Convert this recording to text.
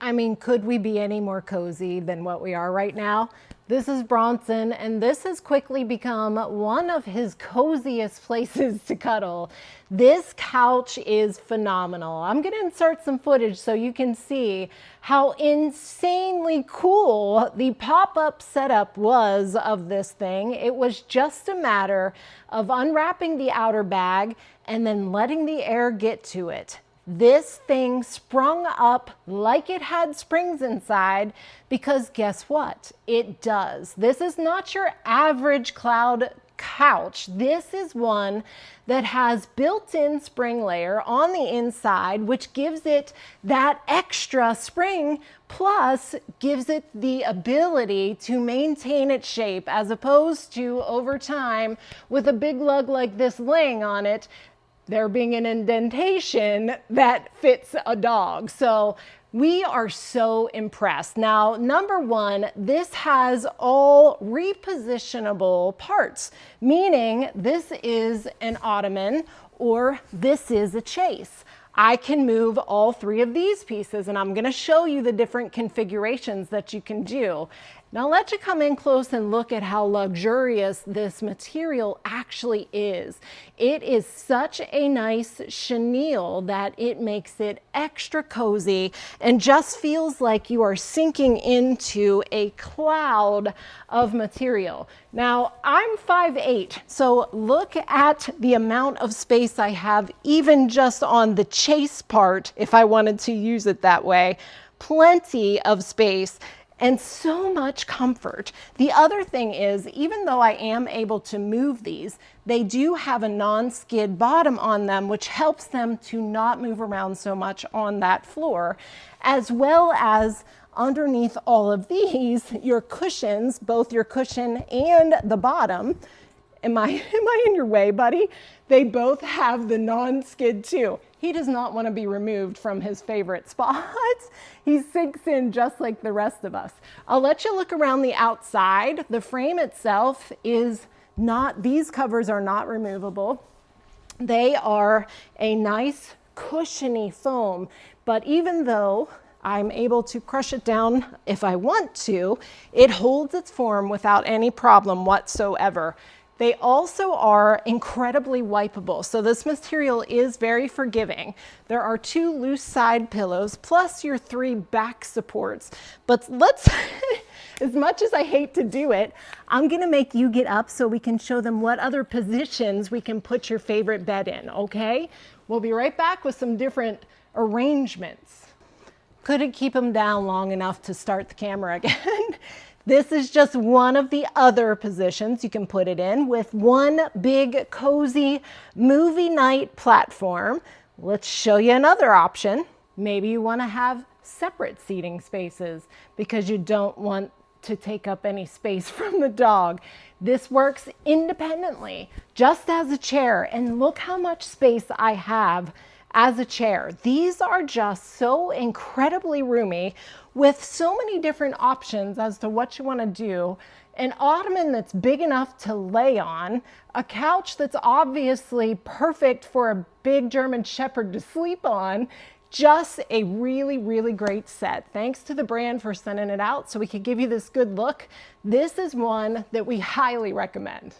I mean, could we be any more cozy than what we are right now? This is Bronson, and this has quickly become one of his coziest places to cuddle. This couch is phenomenal. I'm going to insert some footage so you can see how insanely cool the pop-up setup was of this thing. It was just a matter of unwrapping the outer bag and then letting the air get to it. This thing sprung up like it had springs inside because guess what? It does. This is not your average cloud couch. This is one that has built-in spring layer on the inside, which gives it that extra spring, plus gives it the ability to maintain its shape as opposed to over time with a big lug like this laying on it, there being an indentation that fits a dog. So we are so impressed. Now, number one, this has all repositionable parts, meaning this is an ottoman or this is a chase. I can move all three of these pieces, and I'm going to show you the different configurations that you can do. Now, I'll let you come in close and look at how luxurious this material actually is. It is such a nice chenille that it makes it extra cozy and just feels like you are sinking into a cloud of material. Now, I'm 5'8", so look at the amount of space I have even just on the chase part, if I wanted to use it that way. Plenty of space. And so much comfort. The other thing is, even though I am able to move these, they do have a non-skid bottom on them, which helps them to not move around so much on that floor, as well as underneath all of these, your cushions, both your cushion and the bottom. Am I in your way, buddy? They both have the non-skid too. He does not want to be removed from his favorite spots. He sinks in just like the rest of us. I'll let you look around the outside. The frame itself is not, these covers are not removable. They are a nice cushiony foam, but even though I'm able to crush it down if I want to, it holds its form without any problem whatsoever. They also are incredibly wipeable, so this material is very forgiving. There are 2 loose side pillows plus your 3 back supports. But let's, as much as I hate to do it, I'm gonna make you get up so we can show them what other positions we can put your favorite bed in, okay? We'll be right back with some different arrangements. Couldn't keep them down long enough to start the camera again. This is just one of the other positions you can put it in with one big cozy movie night platform. Let's show you another option. Maybe you want to have separate seating spaces because you don't want to take up any space from the dog. This works independently, just as a chair, and look how much space I have as a chair. These are just so incredibly roomy with so many different options as to what you want to do. An ottoman that's big enough to lay on, a couch that's obviously perfect for a big German Shepherd to sleep on. Just a really, really great set. Thanks to the brand for sending it out so we could give you this good look. This is one that we highly recommend.